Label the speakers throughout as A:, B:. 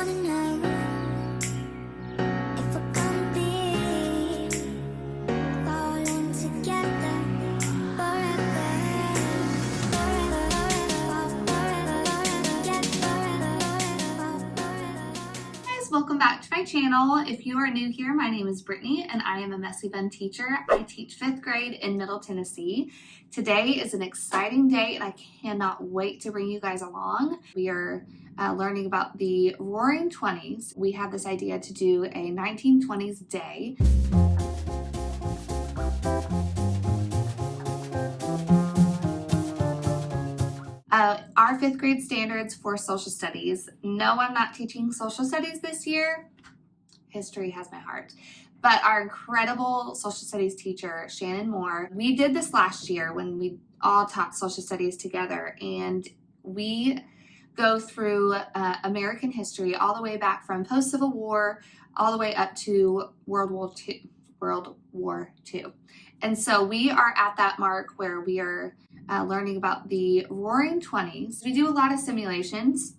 A: wanna know if we're gonna be falling together forever,
B: Guys, welcome back to my channel. If you are new here, my name is Brittany and I am a Messy Bun teacher. I teach 5th grade in Middle Tennessee. Today is an exciting day and I cannot wait to bring you guys along. We are learning about the Roaring 20s. We have this idea to do a 1920s day. Our 5th grade standards for social studies. No, I'm not teaching social studies this year. History has my heart. But our incredible social studies teacher, Shannon Moore, we did this last year when we all taught social studies together, and we go through American history all the way back from post-Civil War all the way up to World War II. And so we are at that mark where we are learning about the Roaring 20s. We do a lot of simulations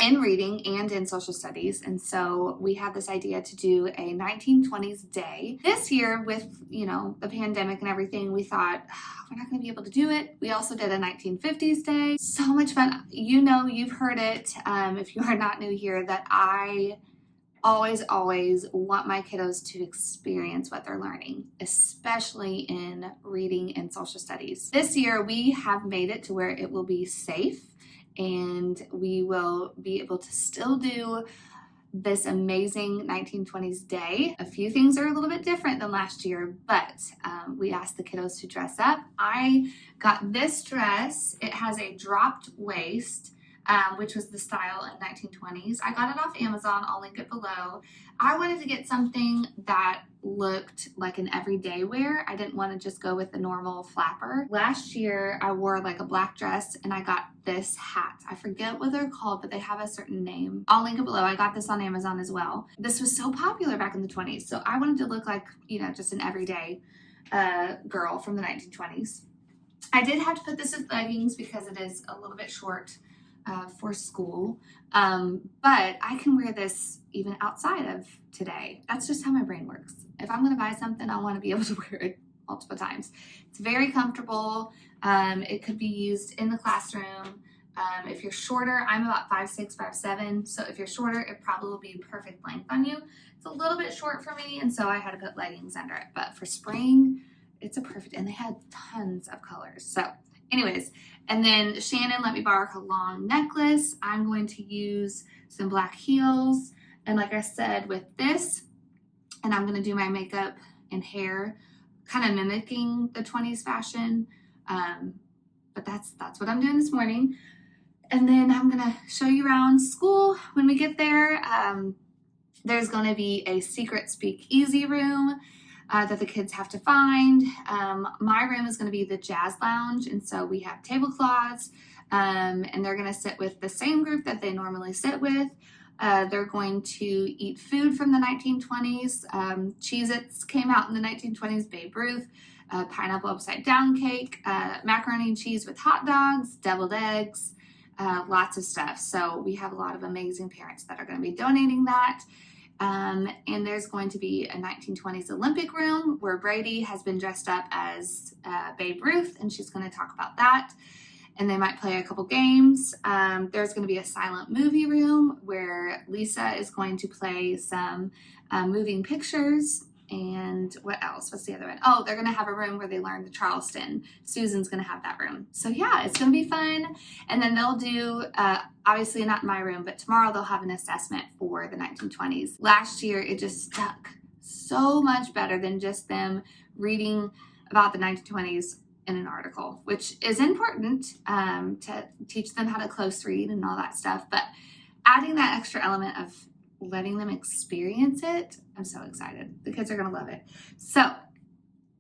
B: in reading and in social studies, and so we had this idea to do a 1920s day. This year with, the pandemic and everything, we thought, we're not going to be able to do it. We also did a 1950s day. So much fun. You've heard it, if you are not new here, that I always want my kiddos to experience what they're learning, especially in reading and social studies. This year we have made it to where it will be safe and we will be able to still do this amazing 1920s day. A few things are a little bit different than last year, but we asked the kiddos to dress up. I got this dress. It has a dropped waist, which was the style in 1920s. I got it off Amazon. I'll link it below. I wanted to get something that looked like an everyday wear. I didn't want to just go with the normal flapper. Last year, I wore like a black dress and I got this hat. I forget what they're called, but they have a certain name. I'll link it below. I got this on Amazon as well. This was so popular back in the 20s, so I wanted to look like, just an everyday girl from the 1920s. I did have to put this with leggings because it is a little bit short for school, but I can wear this even outside of today. That's just how my brain works. If I'm going to buy something, I want to be able to wear it multiple times. It's very comfortable. It could be used in the classroom. If you're shorter, I'm about 5'6", 5'7", so if you're shorter, it probably will be perfect length on you. It's a little bit short for me, and so I had to put leggings under it, but for spring, it's a perfect, and they had tons of colors. So anyways, and then Shannon let me borrow her long necklace. I'm going to use some black heels. And like I said, with this, and I'm going to do my makeup and hair, kind of mimicking the 20s fashion. But that's what I'm doing this morning. And then I'm going to show you around school when we get there. There's going to be a secret speakeasy room that the kids have to find. My room is going to be the jazz lounge, and so we have tablecloths, and they're going to sit with the same group that they normally sit with. They're going to eat food from the 1920s. Cheez-Its came out in the 1920s, Babe Ruth, pineapple upside down cake, macaroni and cheese with hot dogs, deviled eggs, lots of stuff. So we have a lot of amazing parents that are going to be donating that. And there's going to be a 1920s Olympic room where Brady has been dressed up as Babe Ruth, and she's going to talk about that. And they might play a couple games. There's going to be a silent movie room where Lisa is going to play some moving pictures. And what else? What's the other one? Oh, they're going to have a room where they learn the Charleston. Susan's going to have that room. So yeah, it's going to be fun. And then they'll do, obviously not in my room, but tomorrow they'll have an assessment for the 1920s. Last year, it just stuck so much better than just them reading about the 1920s in an article, which is important to teach them how to close read and all that stuff. But adding that extra element of letting them experience it, I'm so excited. The kids are going to love it. So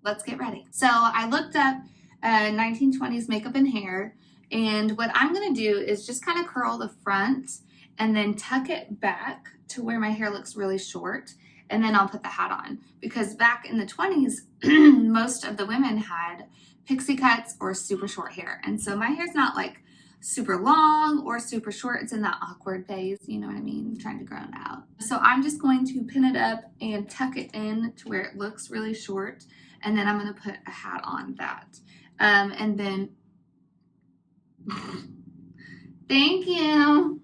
B: let's get ready. So I looked up 1920s makeup and hair, and what I'm going to do is just kind of curl the front and then tuck it back to where my hair looks really short, and then I'll put the hat on. Because back in the 20s, most of the women had pixie cuts or super short hair, and so my hair's not like super long or super short. It's in that awkward phase, you know what I mean? Trying to grow it out. So I'm just going to pin it up and tuck it in to where it looks really short. And then I'm going to put a hat on that. And then, thank you.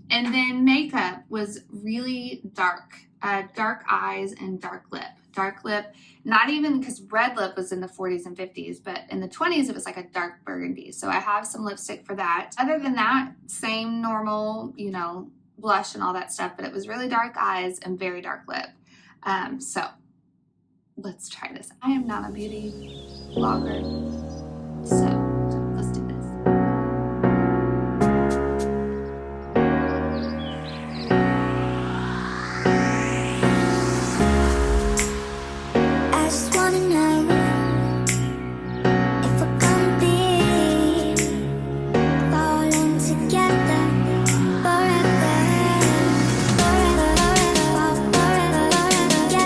B: And then makeup was really dark. Dark eyes and dark lip. Dark lip, not even, because red lip was in the 40s and 50s, but in the 20s it was like a dark burgundy. So I have some lipstick for that. Other than that, same normal, you know, blush and all that stuff, but it was really dark eyes and very dark lip. So let's try this. I am not a beauty blogger, so let's do this.
A: I just wanna know if we're gonna be falling together forever, I just wanna know if we're gonna be falling together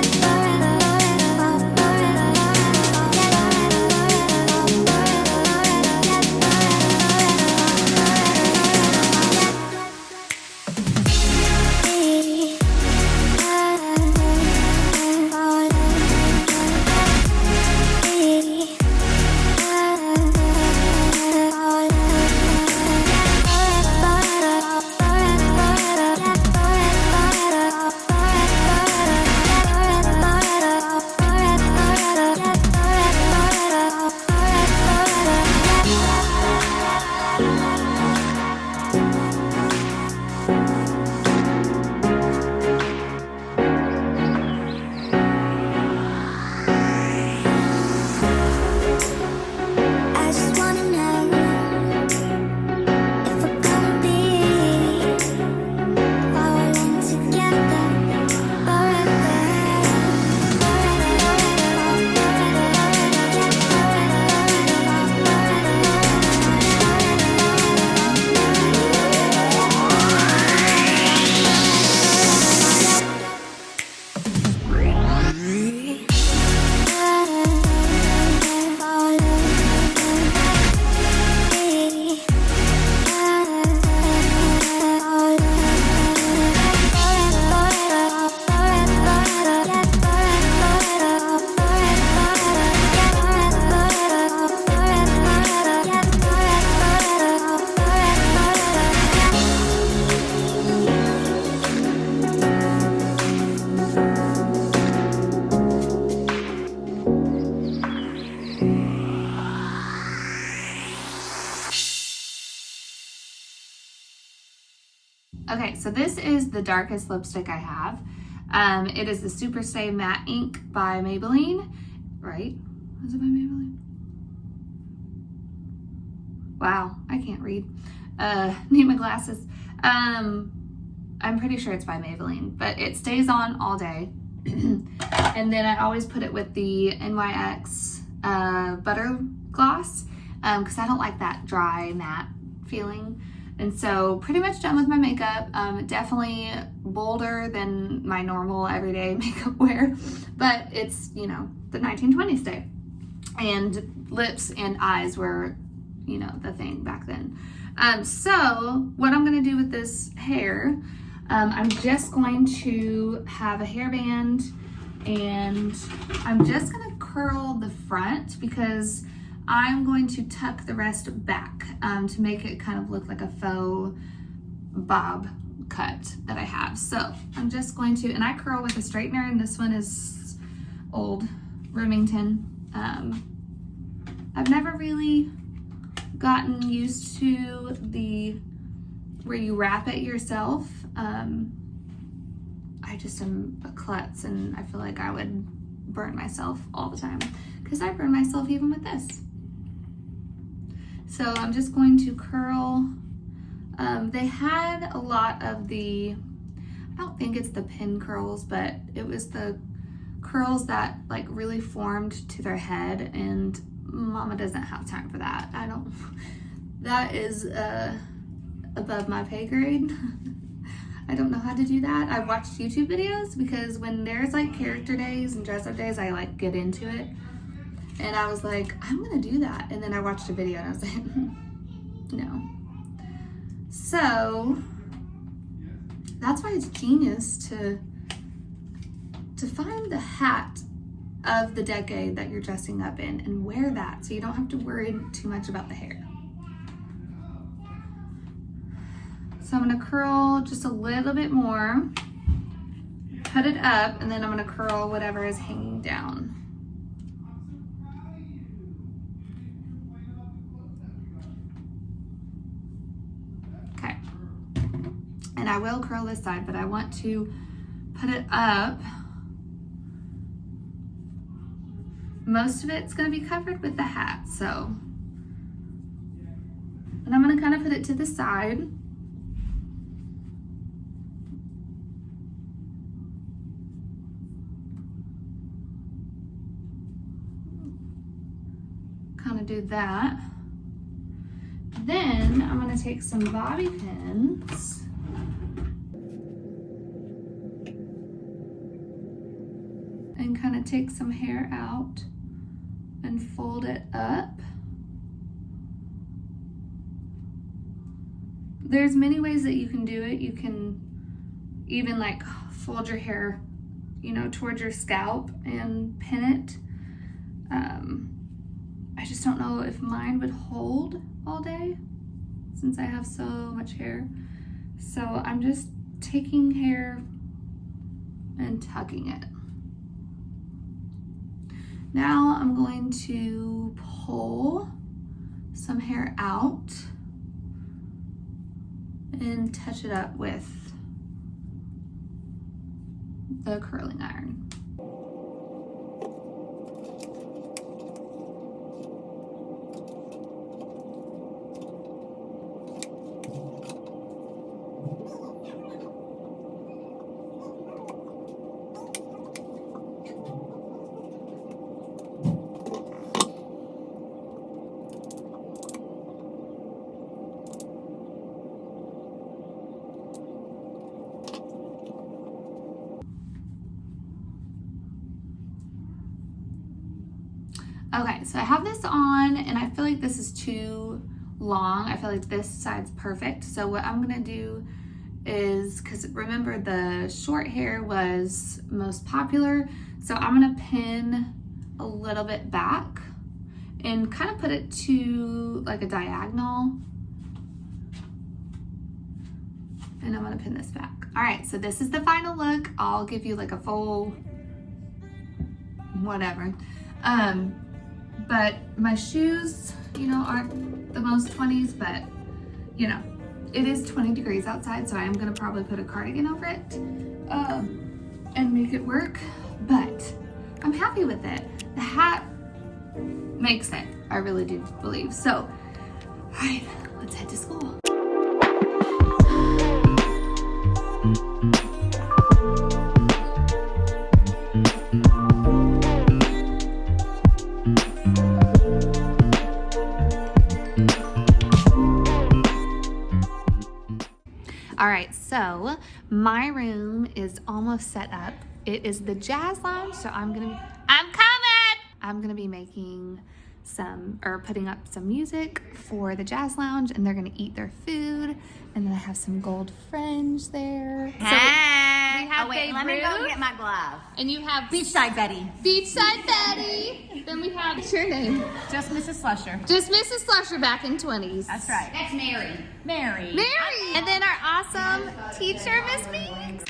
B: Okay, so this is the darkest lipstick I have. It is the Super Stay Matte Ink by Maybelline, right? Was it by Maybelline? Wow, I can't read. Need my glasses. I'm pretty sure it's by Maybelline, but it stays on all day. And then I always put it with the NYX Butter Gloss, because I don't like that dry matte feeling. And so pretty much done with my makeup. Definitely bolder than my normal everyday makeup wear, but it's, you know, the 1920s day. And lips and eyes were, you know, the thing back then. So what I'm gonna do with this hair, I'm just going to have a hairband and I'm just gonna curl the front because I'm going to tuck the rest back to make it kind of look like a faux bob cut that I have. So I'm just going to, and I curl with a straightener, and this one is old Remington. I've never really gotten used to the where you wrap it yourself. I just am a klutz, and I feel like I would burn myself all the time because I burn myself even with this. So I'm just going to curl. They had a lot of the, I don't think it's the pin curls, but it was the curls that like really formed to their head, and Mama doesn't have time for that. That is above my pay grade. I don't know how to do that. I've watched YouTube videos because when there's like character days and dress up days, I like get into it. And I was like, I'm gonna do that. And then I watched a video and I was like, no, So that's why it's genius to find the hat of the decade that you're dressing up in and wear that so you don't have to worry too much about the hair. So I'm gonna curl just a little bit more, put it up, and then I'm gonna curl whatever is hanging down. Okay, and I will curl this side, but I want to put it up. Most of it's gonna be covered with the hat, so. And I'm gonna kind of put it to the side. Kind of do that. Then I'm gonna take some bobby pins and kind of take some hair out and fold it up. There's many ways that you can do it. You can even like fold your hair, you know, towards your scalp and pin it. I just don't know if mine would hold all day since I have so much hair. So I'm just taking hair and tucking it. Now I'm going to pull some hair out and touch it up with the curling iron. Okay, so I have this on and I feel like this is too long. I feel like this side's perfect. So what I'm gonna do is, because remember the short hair was most popular, so I'm gonna pin a little bit back and kind of put it to like a diagonal. And I'm gonna pin this back. All right, so this is the final look. I'll give you like a full whatever. But my shoes, you know, aren't the most 20s, but you know, it is 20 degrees outside, so I'm gonna probably put a cardigan over it and make it work, but I'm happy with it. The hat makes it, I really do believe. So, all right, let's head to school. All right, so my room is almost set up. It is the Jazz Lounge, so I'm gonna be making some, or putting up some music for the Jazz Lounge, and they're gonna eat their food, and then I have some gold fringe there.
C: Hey.
B: So we have
C: wait, let me go get my glove.
B: and you have
C: Beachside Betty.
B: Beachside Betty. Then we have, what's your name?
C: Just Mrs. Slusher.
B: Just Mrs. Slusher back in 20s.
C: That's right. That's Mary. Mary.
B: Mary. And then our awesome teacher, Miss Meeks.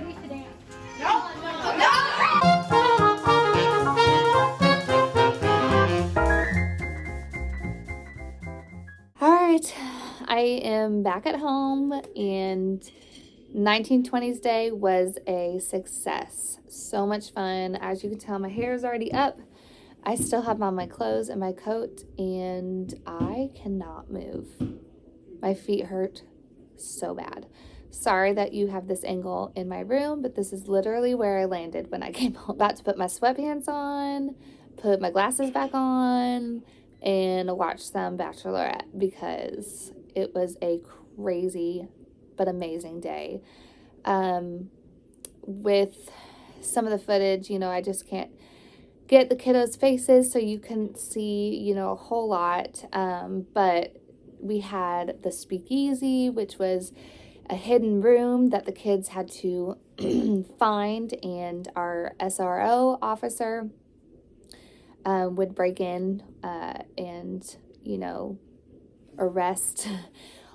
C: needs to dance.
B: All right, I am back at home, and 1920s Day was a success. So much fun. As you can tell, my hair is already up. I still have on my clothes and my coat, and I cannot move. My feet hurt so bad. Sorry that you have this angle in my room, but this is literally where I landed when I came home. About to put my sweatpants on, put my glasses back on, and watch some Bachelorette because it was a crazy but amazing day. With some of the footage, you know, I just can't get the kiddos' faces so you can see, you know, a whole lot. But we had the speakeasy, which was a hidden room that the kids had to find, and our SRO officer would break in and, you know, arrest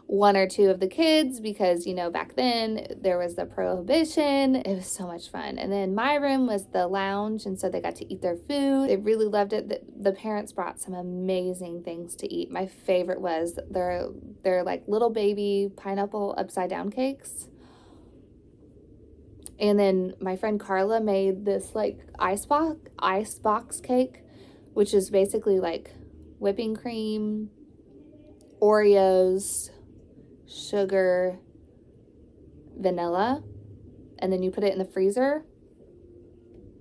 B: one or two of the kids because, you know, back then there was the prohibition. It was so much fun. And then my room was the lounge, and so they got to eat their food. They really loved it. The parents brought some amazing things to eat. My favorite was their like little baby pineapple upside down cakes. And then my friend Carla made this like ice box cake, which is basically like whipping cream, Oreos, sugar, vanilla, and then you put it in the freezer.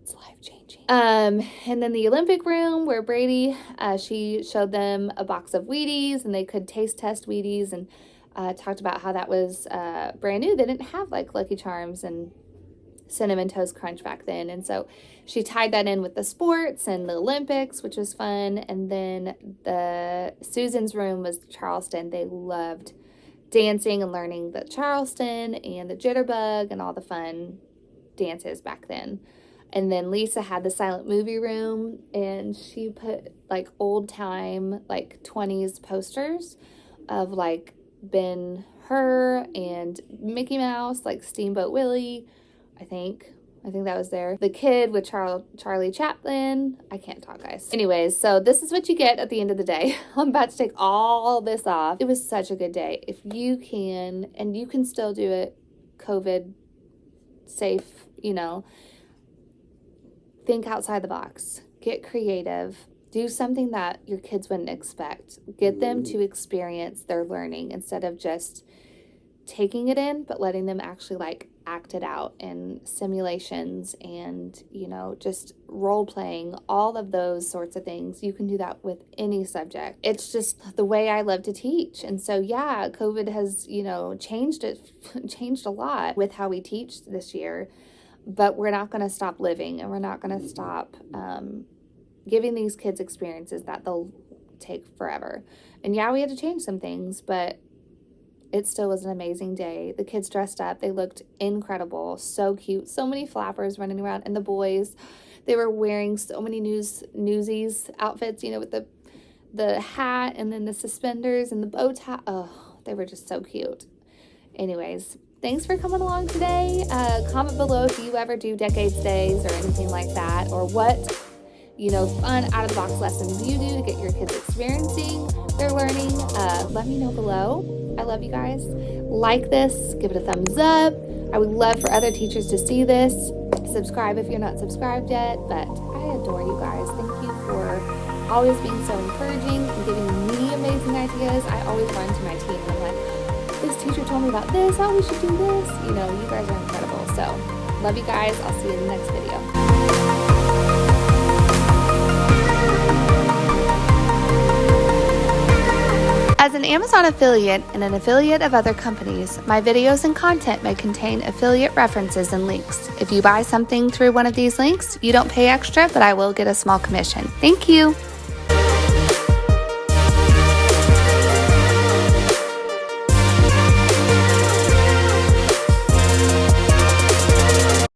B: It's life-changing. And then the Olympic room where Brady, she showed them a box of Wheaties, and they could taste test Wheaties, and talked about how that was brand new. They didn't have like Lucky Charms and Cinnamon Toast Crunch back then, and so she tied that in with the sports and the Olympics, which was fun. And then Susan's room was Charleston. They loved dancing and learning the Charleston and the jitterbug and all the fun dances back then. And then Lisa had the silent movie room, and she put like old time like 20s posters of like Ben-Hur and Mickey Mouse, like Steamboat Willie. I think that was there. The kid with Charlie Chaplin. I can't talk, guys. Anyways, so this is what you get at the end of the day. I'm about to take all this off. It was such a good day. If you can, and you can still do it COVID safe, you know, think outside the box. Get creative. Do something that your kids wouldn't expect. Get them to experience their learning instead of just taking it in, but letting them actually like act it out in simulations and, you know, just role playing, all of those sorts of things. You can do that with any subject. It's just the way I love to teach. And so, yeah, COVID has, you know, changed a lot with how we teach this year, but we're not going to stop living, and we're not going to stop giving these kids experiences that they'll take forever. And yeah, we had to change some things, but it still was an amazing day. The kids dressed up. They looked incredible. So cute. So many flappers running around. And the boys, they were wearing so many Newsies outfits, you know, with the hat and then the suspenders and the bow tie. Oh, they were just so cute. Anyways, thanks for coming along today. Comment below if you ever do Decades Days or anything like that, or what, you know, fun out-of-the-box lessons you do to get your kids experiencing their learning. Let me know below. I love you guys. Like this, give it a thumbs up. I would love for other teachers to see this. Subscribe if you're not subscribed yet. But I adore you guys. Thank you for always being so encouraging and giving me amazing ideas. I always run to my team and I'm like, this teacher told me about this. Oh, we should do this. You know, you guys are incredible. So, love you guys. I'll see you in the next video. As an Amazon affiliate and an affiliate of other companies, my videos and content may contain affiliate references and links. If you buy something through one of these links, you don't pay extra, but I will get a small commission. Thank you.